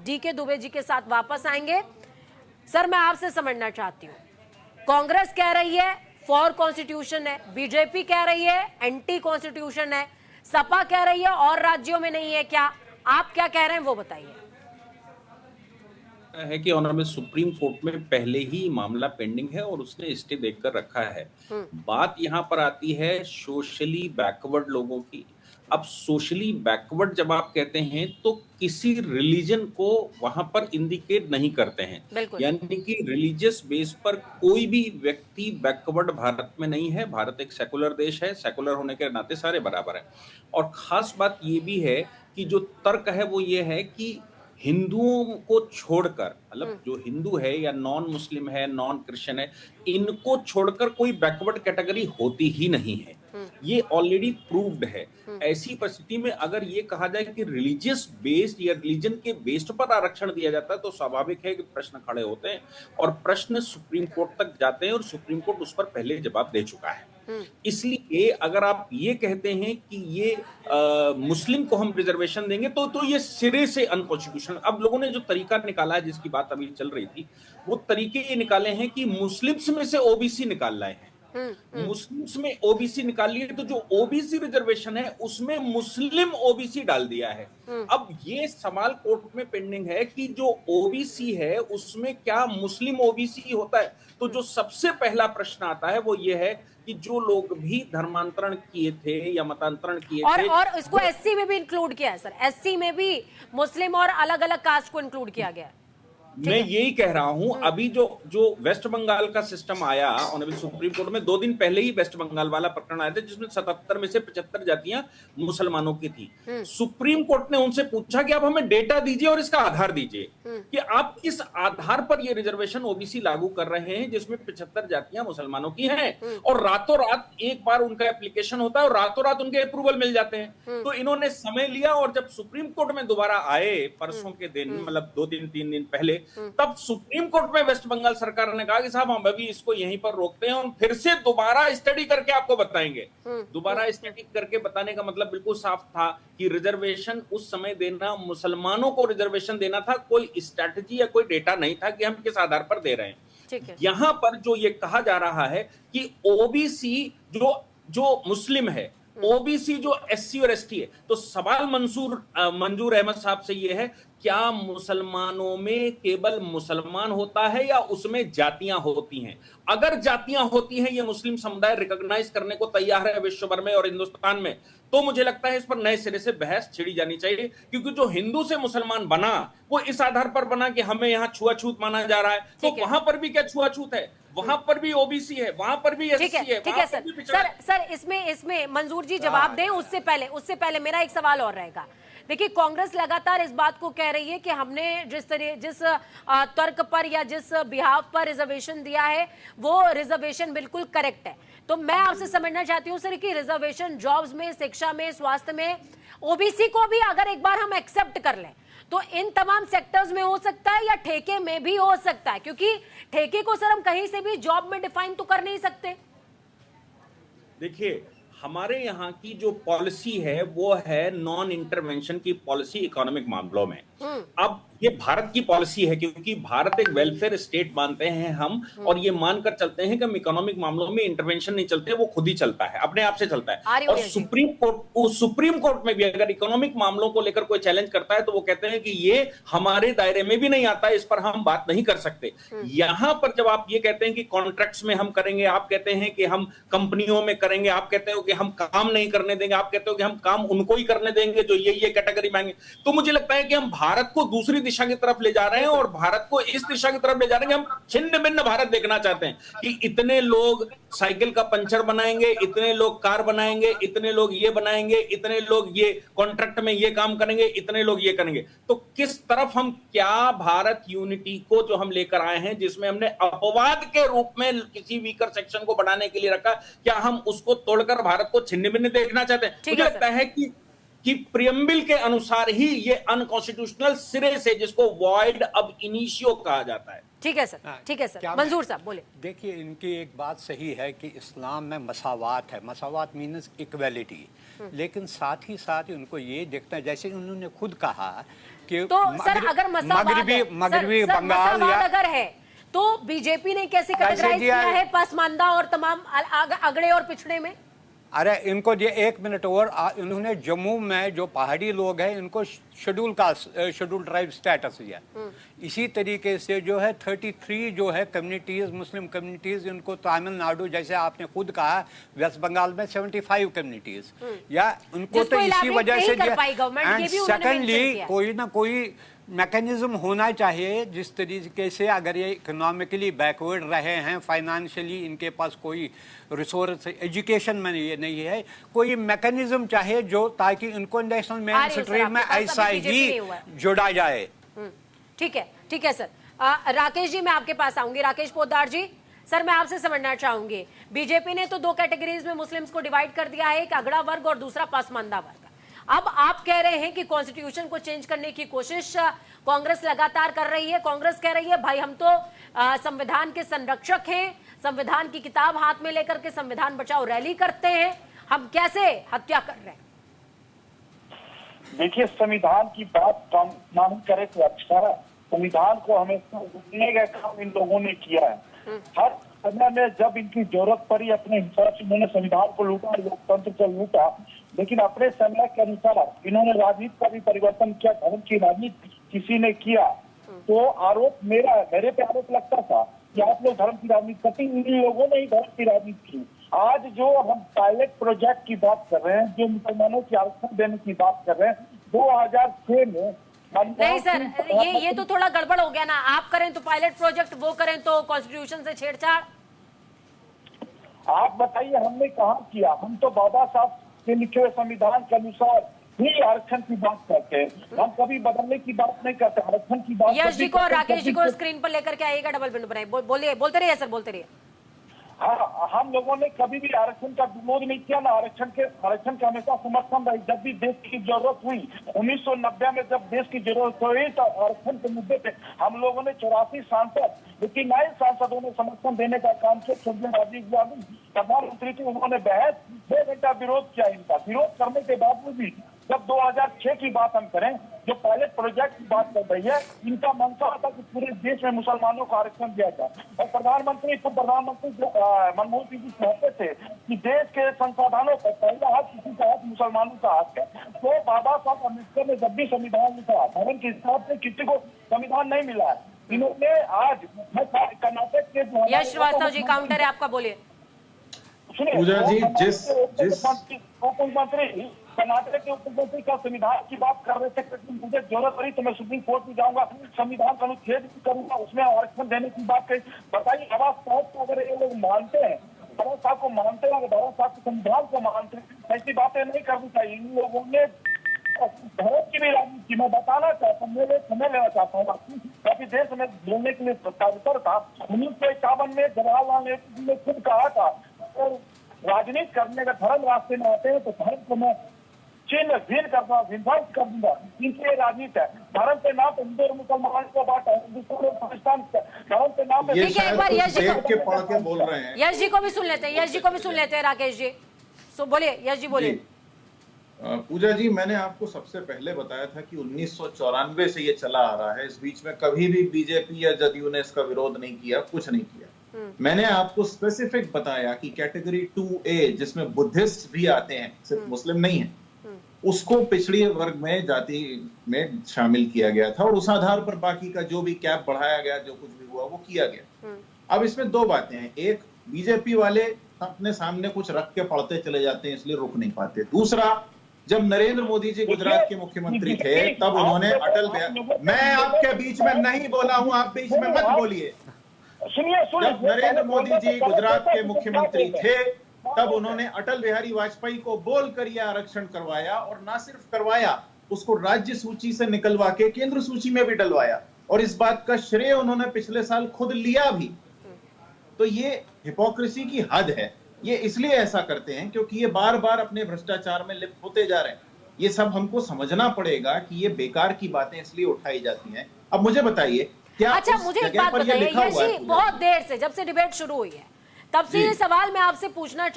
DK Dubey ji के साथ वापस आएंगे। सर, मैं आपसे समझना चाहती हूँ, कांग्रेस कह रही है फॉर कॉन्स्टिट्यूशन है, बीजेपी कह रही है एंटी कॉन्स्टिट्यूशन है, सपा कह रही है और राज्यों में नहीं है। क्या आप क्या कह रहे हैं वो बताइए। है कि ऑनरेबल सुप्रीम कोर्ट में पहले ही मामला पेंडिंग है और उसने स्टे देकर रखा है। बात यहाँ पर आती है सोशली बैकवर्ड लोगों की। अब सोशली बैकवर्ड जब आप कहते हैं तो किसी रिलीजन को वहां पर इंडिकेट नहीं करते हैं, यानी कि रिलीजियस बेस पर कोई भी व्यक्ति बैकवर्ड भारत में नहीं है। भारत एक सेकुलर देश है, सेकुलर होने के नाते सारे बराबर हैं। और खास बात ये भी है कि जो तर्क है वो ये है कि हिंदुओं को छोड़कर, मतलब जो हिंदू है या नॉन मुस्लिम है, नॉन क्रिश्चियन है, इनको छोड़कर कोई बैकवर्ड कैटेगरी होती ही नहीं है। ये ऑलरेडी प्रूव्ड है। ऐसी परिस्थिति में अगर ये कहा जाए कि रिलीजियस बेस्ड या रिलीजन के बेस्ड पर आरक्षण दिया जाता है तो स्वाभाविक है कि प्रश्न खड़े होते हैं और प्रश्न सुप्रीम कोर्ट तक जाते हैं और सुप्रीम कोर्ट उस पर पहले जवाब दे चुका है। इसलिए अगर आप ये कहते हैं कि ये मुस्लिम को हम रिजर्वेशन देंगे तो ये सिरे से अनकॉन्स्टिट्यूशनल। अब लोगों ने जो तरीका निकाला है, जिसकी बात अभी चल रही थी, वो तरीके ये निकाले हैं कि मुस्लिम्स में से ओबीसी निकाल लाए हैं। मुस्लिम्स में ओबीसी निकाल लिए तो जो ओबीसी रिजर्वेशन है उसमें मुस्लिम ओबीसी डाल दिया है। अब ये सवाल कोर्ट में पेंडिंग है कि जो ओबीसी है उसमें क्या मुस्लिम ओबीसी होता है। तो जो सबसे पहला प्रश्न आता है वो ये है कि जो लोग भी धर्मांतरण किए थे या मतांतरण किए थे, और इसको एससी में भी इंक्लूड किया है सर, एससी में भी मुस्लिम और अलग अलग कास्ट को इंक्लूड किया गया है। मैं यही कह रहा हूं। अभी जो वेस्ट बंगाल का सिस्टम आया ऑनरेबल सुप्रीम कोर्ट में 2 दिन पहले ही वेस्ट बंगाल वाला प्रकरण आया था जिसमें 77 में से 75 जातियां मुसलमानों की थी। सुप्रीम कोर्ट ने उनसे पूछा कि आप हमें डेटा दीजिए और इसका आधार दीजिए कि आप किस आधार पर ये रिजर्वेशन ओबीसी लागू कर रहे हैं जिसमें 75 जातियां मुसलमानों की हैं। और रातों रात एक बार उनका एप्लीकेशन होता है और रातों रात उनके अप्रूवल मिल जाते हैं। तो इन्होंने समय लिया और जब सुप्रीम कोर्ट में दोबारा आए परसों के दिन, मतलब 2 दिन 3 दिन पहले, तब सुप्रीम कोर्ट में वेस्ट बंगाल सरकार ने कहा कि साहब हम अभी इसको यहीं पर रोकते हैं और फिर से दोबारा स्टडी करके आपको बताएंगे। दोबारा स्टडी करके बताने का मतलब बिल्कुल साफ था कि रिजर्वेशन उस समय देना, मुसलमानों को रिजर्वेशन देना था, कोई स्ट्रैटेजी या कोई डेटा नहीं था कि हम किस आधार पर दे रहे हैं। यहां पर जो ये कहा जा रहा है कि ओबीसी जो मुस्लिम है, ओबीसी जो एससी और एसटी है, तो सवाल मंजूर अहमद साहब से यह है, क्या मुसलमानों में केवल मुसलमान होता है या उसमें जातियां होती हैं? अगर जातियां होती हैं, ये मुस्लिम समुदाय रिकॉग्नाइज करने को तैयार है विश्व भर में और हिंदुस्तान में, तो मुझे लगता है इस पर नए सिरे से बहस छिड़ी जानी चाहिए। क्योंकि जो हिंदू से मुसलमान बना वो इस आधार पर बना कि हमें यहां छुआछूत माना जा रहा है, तो वहां पर भी क्या छुआछूत है? वहां पर भी ओबीसी है, वहां पर भी एससी है। ठीक है सर, इसमें मंजूर जी जवाब दें। उससे पहले मेरा एक सवाल और रहेगा। देखिए, कांग्रेस लगातार इस बात को कह रही है कि हमने जिस तर्क पर या जिस बिहाफ पर रिजर्वेशन दिया है वो रिजर्वेशन बिल्कुल करेक्ट है। तो मैं आपसे समझना चाहती हूँ सर कि रिजर्वेशन जॉब्स में, शिक्षा में, स्वास्थ्य में ओबीसी को भी अगर एक बार हम एक्सेप्ट कर लें तो इन तमाम सेक्टर्स में हो सकता है या ठेके में भी हो सकता है? क्योंकि ठेके को सर हम कहीं से भी जॉब में डिफाइन तो कर नहीं सकते। देखिए, हमारे यहाँ की जो पॉलिसी है वो है नॉन इंटरवेंशन की पॉलिसी इकोनॉमिक मामलों में। अब ये भारत की पॉलिसी है क्योंकि भारत एक वेलफेयर स्टेट मानते हैं हम, और ये मानकर चलते हैं कि हम इकोनॉमिक मामलों में इंटरवेंशन नहीं चलते, वो खुद ही चलता है, अपने आप से चलता है। और सुप्रीम कोर्ट में भी अगर इकोनॉमिक मामलों को लेकर कोई चैलेंज करता है तो वो कहते हैं कि ये हमारे दायरे में भी नहीं आता, इस पर हम बात नहीं कर सकते। यहां पर जब आप ये कहते हैं कि कॉन्ट्रैक्ट्स में हम करेंगे, आप कहते हैं कि हम कंपनियों में करेंगे, आप कहते हो कि हम काम नहीं करने देंगे, आप कहते हो कि हम काम उनको ही करने देंगे जो ये कैटेगरी मांगे, तो मुझे लगता है कि हम भारत को दूसरी दिशा की तरफ ले जा रहे हैं और भारत को इस दिशा की तरफ ले जा रहे हैं कि हम छिन्न भिन्न भारत देखना चाहते हैं कि इतने लोग साइकिल का पंचर बनाएंगे, इतने लोग कार बनाएंगे, इतने लोग ये बनाएंगे, इतने लोग ये कॉन्ट्रैक्ट में ये काम करेंगे, इतने लोग ये करेंगे। तो किस तरफ हम, क्या भारत यूनिटी को जो हम लेकर आए हैं जिसमें हमने अपवाद के रूप में किसी वीकर सेक्शन को बढ़ाने के लिए रखा, क्या हम उसको तोड़कर भारत को छिन्न भिन्न देखना चाहते हैं? मुझे लगता है कि प्रियम्बल के अनुसार ही ये अनकॉन्स्टिट्यूशनल सिरे से, जिसको वॉइड अब इनिशियो कहा जाता है। ठीक है सर, मंजूर साहब बोले। देखिए, इनकी एक बात सही है कि इस्लाम में मसावात है, मसावात मीन्स इक्वलिटी, लेकिन साथ ही साथ उनको ये देखना है, जैसे उन्होंने खुद कहा कि तो सर अगर मगरबी बंगाल या अगर है तो बीजेपी ने कैसे कैटेगराइज किया है पसमानदा और तमाम अगड़े और पिछड़े में? अरे इनको ये 1 मिनट और, इन्होंने जम्मू में जो पहाड़ी लोग हैं इनको शेड्यूल ट्राइब स्टेटस दिया। इसी तरीके से जो है 33 जो है कम्युनिटीज, मुस्लिम कम्युनिटीज, इनको तमिलनाडु जैसे आपने खुद कहा वेस्ट बंगाल में 75 कम्युनिटीज, या उनको तो इसी वजह से। एंड सेकेंडली कोई ना कोई मैकेनिज्म होना चाहिए जिस तरीके से अगर ये इकोनॉमिकली बैकवर्ड रहे हैं, फाइनेंशियली इनके पास कोई रिसोर्स, एजुकेशन में ये नहीं है, कोई मैकेनिज्म चाहिए जो ताकि इनको नेशनल मेन स्ट्रीम में ऐसा ही जोड़ा जाए। ठीक है सर। राकेश जी मैं आपके पास आऊंगी। राकेश पोद्दार जी, सर मैं आपसे समझना चाहूंगी, बीजेपी ने तो 2 कैटेगरीज में मुस्लिम्स को डिवाइड कर दिया है, एक अगड़ा वर्ग और दूसरा पसमानदा वर्ग। अब आप कह रहे हैं कि कॉन्स्टिट्यूशन को चेंज करने की कोशिश कांग्रेस लगातार कर रही है। कांग्रेस कह रही है भाई हम तो संविधान के संरक्षक हैं, संविधान की किताब हाथ में लेकर के संविधान बचाओ रैली करते हैं, हम कैसे हत्या कर रहे हैं? देखिए, संविधान की बात मालूम करे तो अच्छा, संविधान को हमेशा भूलने का काम इन लोगों ने किया है। हर समय में जब इनकी जरूरत पड़ी अपने हिसाब से इन्होंने संविधान को लूटा, लोकतंत्र को लूटा, लेकिन अपने समय के अनुसार इन्होंने राजनीति का भी परिवर्तन किया, धर्म की राजनीति किसी ने किया। तो आरोप मेरे पे आरोप लगता था कि आप लोग धर्म की राजनीति करते, इन लोगों ने ही धर्म की राजनीति की। आज जो हम पायलट प्रोजेक्ट की बात कर रहे हैं, जो मुसलमानों की आरक्षण देने की बात कर रहे हैं, 2006 में नहीं सर, ये तो थोड़ा गड़बड़ हो गया ना। आप करें तो पायलट प्रोजेक्ट, वो करें तो कॉन्स्टिट्यूशन से छेड़छाड़। आप बताइए हमने कहाँ किया? हम तो बाबा साहब के लिखे हुए संविधान के अनुसार ही आरक्षण की बात करते हैं, हम कभी बदलने की बात नहीं करते। आरक्षण की बात यश जी को और राकेश जी को स्क्रीन पर लेकर के आइएगा, डबल विंडो बनाइए। बोलिए, बोलते रहिए सर, बोलते रहिए। हाँ, हम लोगों ने कभी भी आरक्षण का विरोध नहीं किया ना, आरक्षण का हमेशा समर्थन रही। जब भी देश की जरूरत हुई 1990 में, जब देश की जरूरत हुई तो आरक्षण के मुद्दे पे हम लोगों ने 84 सांसद, लेकिन नए सांसदों ने समर्थन देने का काम किया। राजीव गांधी प्रधानमंत्री थे, उन्होंने बहस 2 घंटा विरोध किया। इनका विरोध करने के बावजूद भी जब 2006 की बात हम करें, जो पायलट प्रोजेक्ट की बात कर रही है, इनका मंशा था कि पूरे देश में मुसलमानों को आरक्षण दिया जाए। और प्रधानमंत्री मनमोहन सिंह जी कहते थे कि देश के संसाधनों पर पहला हक किसी का हक मुसलमानों का हक है। तो बाबा साहब अम्बेडकर ने जब भी संविधान लिखा, धर्म के हिसाब से किसी को संविधान नहीं मिला है। इन्होंने आज कर्नाटक के यश श्रीवास्तव जी काउंटर है आपका, बोलिए। पूजा जी, जिस उप मुख्यमंत्री कर्नाटक के उप मुख्यमंत्री का संविधान की बात कर रहे थे कि मुझे जरूरत पड़ी तो मैं सुप्रीम कोर्ट में जाऊंगा, संविधान का अनुच्छेद भी करूंगा, उसमें आरक्षण देने की बात कही। बताइए, बाबा साहब को अगर ये लोग मानते हैं, बाबा साहब को मानते हैं, अगर बाबा साहब के संविधान को मानते हैं, ऐसी बातें नहीं करनी चाहिए। इन लोगों ने धर्म की भी राजनीति, मैं बताना चाहता हूँ, मेरे समय लेना चाहता हूँ, काफी देर से मैं बोलने के लिए तत्पर था। 1951 में जवाहरलाल नेहरू ने खुद कहा था, तो राजनीति करने का धर्म रास्ते में आते हैं तो धर्म को मैं चिन्ह भिन्न करता, विध्वंस कर दूंगा। इनकी राजनीति है, धर्म के नाम पर हिंदू और मुसलमान को बांटा, हिंदुस्तान और पाकिस्तान धर्म के नाम पर। ठीक है, एक बार यश जी को बोल रहे हैं, यश जी को भी सुन लेते हैं, यश जी को भी सुन लेते हैं। राकेश जी बोलिए, यश जी बोलिए। पूजा जी, मैंने आपको सबसे पहले बताया था कि 1994 से ये चला आ रहा है। इस बीच में कभी भी बीजेपी या जदयू ने इसका विरोध नहीं किया, कुछ नहीं किया। मैंने आपको स्पेसिफिक बताया कि कैटेगरी 2A, जिसमें बुद्धिस्ट भी आते हैं, सिर्फ मुस्लिम नहीं है, उसको पिछड़ी वर्ग में, जाति में शामिल किया गया था और उस आधार पर बाकी का जो भी कैप बढ़ाया गया, जो कुछ भी हुआ वो किया गया। अब इसमें 2 बातें हैं। एक, बीजेपी वाले अपने सामने कुछ रख के पढ़ते चले जाते हैं, इसलिए रुक नहीं पाते। दूसरा, जब नरेंद्र मोदी जी गुजरात के मुख्यमंत्री थे तब उन्होंने अटल बिहारी, मैं आपके बीच में नहीं बोला हूं, आप बीच में मत बोलिए। जब नरेंद्र मोदी जी गुजरात के मुख्यमंत्री थे तब उन्होंने अटल बिहारी वाजपेयी को बोलकर यह आरक्षण करवाया, और ना सिर्फ करवाया, उसको राज्य सूची से निकलवा के केंद्र सूची में भी डलवाया, और इस बात का श्रेय उन्होंने पिछले साल खुद लिया भी। तो ये हिपोक्रेसी की हद है। ये इसलिए ऐसा करते हैं क्योंकि ये बार बार अपने भ्रष्टाचार में लिप्त होते जा रहे हैं। ये सब हमको समझना पड़ेगा कि ये बेकार की बातें इसलिए उठाई जाती हैं। अब मुझे बताइए, क्या अच्छा, मुझे एक बात बताइए, यश जी, बहुत देर से, जब से डिबेट शुरू हुई है तब से ये सवाल मैं आपसे पूछना